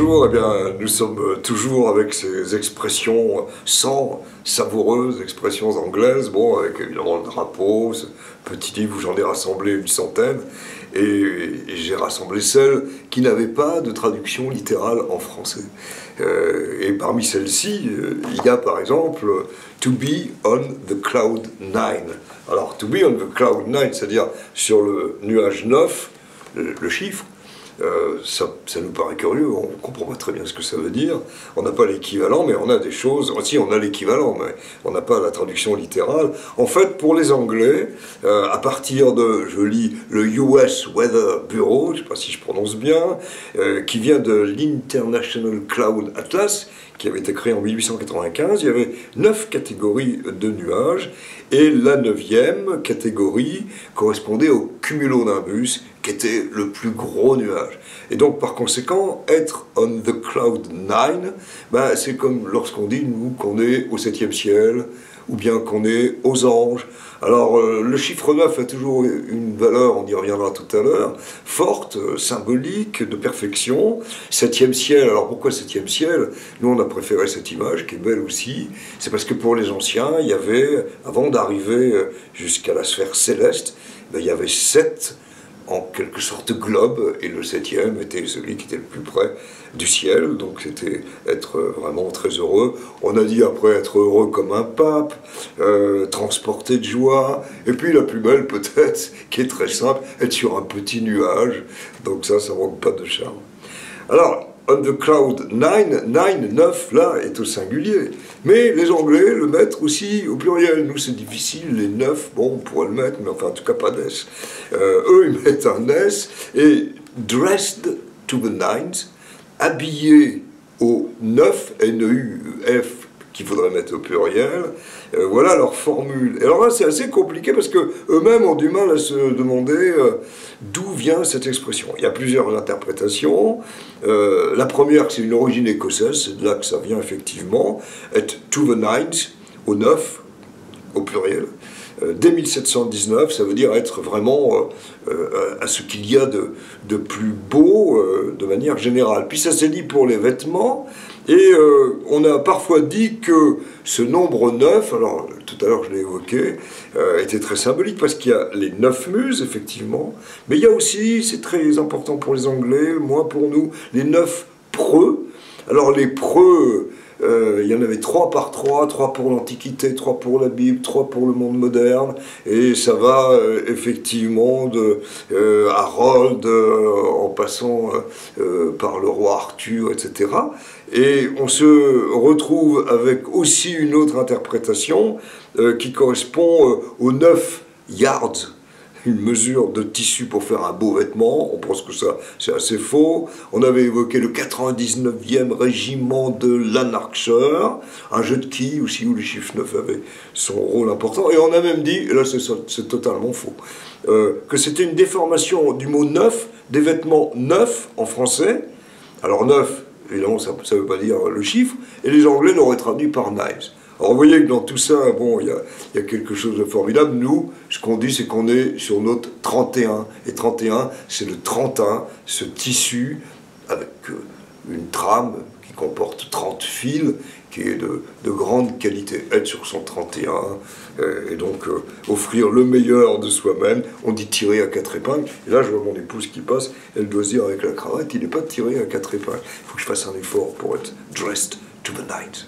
bonjour, eh bien, nous sommes toujours avec ces expressions savoureuses, expressions anglaises, bon, avec évidemment le drapeau, ce petit livre où j'en ai rassemblé une centaine, et j'ai rassemblé celles qui n'avaient pas de traduction littérale en français. Et parmi celles-ci, il y a par exemple « To be on the cloud 9 ». Alors, « to be on the cloud 9 », c'est-à-dire sur le nuage 9, le chiffre, ça nous paraît curieux, on ne comprend pas très bien ce que ça veut dire. On n'a pas l'équivalent, mais on a des choses... Si, on a l'équivalent, mais on n'a pas la traduction littérale. En fait, pour les Anglais, à partir de, je lis, le US Weather Bureau, je ne sais pas si je prononce bien, qui vient de l'International Cloud Atlas, qui avait été créé en 1895, il y avait 9 catégories de nuages, et la 9e catégorie correspondait au cumulonimbus, qui était le plus gros nuage. Et donc, par conséquent, être on the cloud 9, ben, c'est comme lorsqu'on dit, nous, qu'on est au 7e ciel, ou bien qu'on est aux anges. Alors, le chiffre 9 a toujours une valeur, on y reviendra tout à l'heure, forte, symbolique, de perfection. 7e ciel, alors pourquoi 7e ciel? Nous, on a préféré cette image, qui est belle aussi. C'est parce que pour les anciens, il y avait, avant d'arriver jusqu'à la sphère céleste, ben, il y avait 7 en quelque sorte globe, et le 7e était celui qui était le plus près du ciel, donc c'était être vraiment très heureux. On a dit après être heureux comme un pape, transporté de joie, et puis la plus belle peut-être, qui est très simple, être sur un petit nuage, donc ça manque pas de charme. Alors, on the cloud 9, 9, là, est au singulier. Mais les Anglais le mettent aussi au pluriel. Nous, c'est difficile, les 9, bon, on pourrait le mettre, mais enfin, en tout cas, pas d'S. Eux, ils mettent un S, et dressed to the nines, habillé au 9, N-E-U-F, qu'il faudrait mettre au pluriel, voilà leur formule. Et alors là, c'est assez compliqué parce qu'eux-mêmes ont du mal à se demander d'où vient cette expression. Il y a plusieurs interprétations. La première, c'est une origine écossaise, c'est de là que ça vient effectivement, être to the nines, au 9, au pluriel. Dès 1719, ça veut dire être vraiment à ce qu'il y a de plus beau de manière générale. Puis ça s'est dit pour les vêtements, et on a parfois dit que ce nombre 9, alors tout à l'heure je l'ai évoqué, était très symbolique parce qu'il y a les 9 muses, effectivement, mais il y a aussi, c'est très important pour les Anglais, moins pour nous, les 9 preux. Alors les preux, il y en avait 3 par 3 pour l'Antiquité, 3 pour la Bible, 3 pour le monde moderne, et ça va effectivement de Harold, en passant par le roi Arthur, etc. Et on se retrouve avec aussi une autre interprétation qui correspond aux 9 yards, une mesure de tissu pour faire un beau vêtement. On pense que ça, c'est assez faux. On avait évoqué le 99e régiment de Lanarkshire, un jeu de quilles aussi où le chiffre 9 avait son rôle important. Et on a même dit, et là c'est totalement faux, que c'était une déformation du mot neuf, des vêtements neufs en français. Alors neuf, évidemment, ça ne veut pas dire le chiffre, et les Anglais l'auraient traduit par knives. Alors vous voyez que dans tout ça, bon, il y a quelque chose de formidable. Nous, ce qu'on dit, c'est qu'on est sur notre 31. Et 31, c'est le 31, ce tissu avec une trame qui comporte 30 fils, qui est de grande qualité. Être sur son 31, et donc offrir le meilleur de soi-même. On dit tirer à 4 épingles. Et là, je vois mon épouse qui passe, elle doit se dire avec la cravate, il n'est pas tiré à 4 épingles. Il faut que je fasse un effort pour être dressed to the night.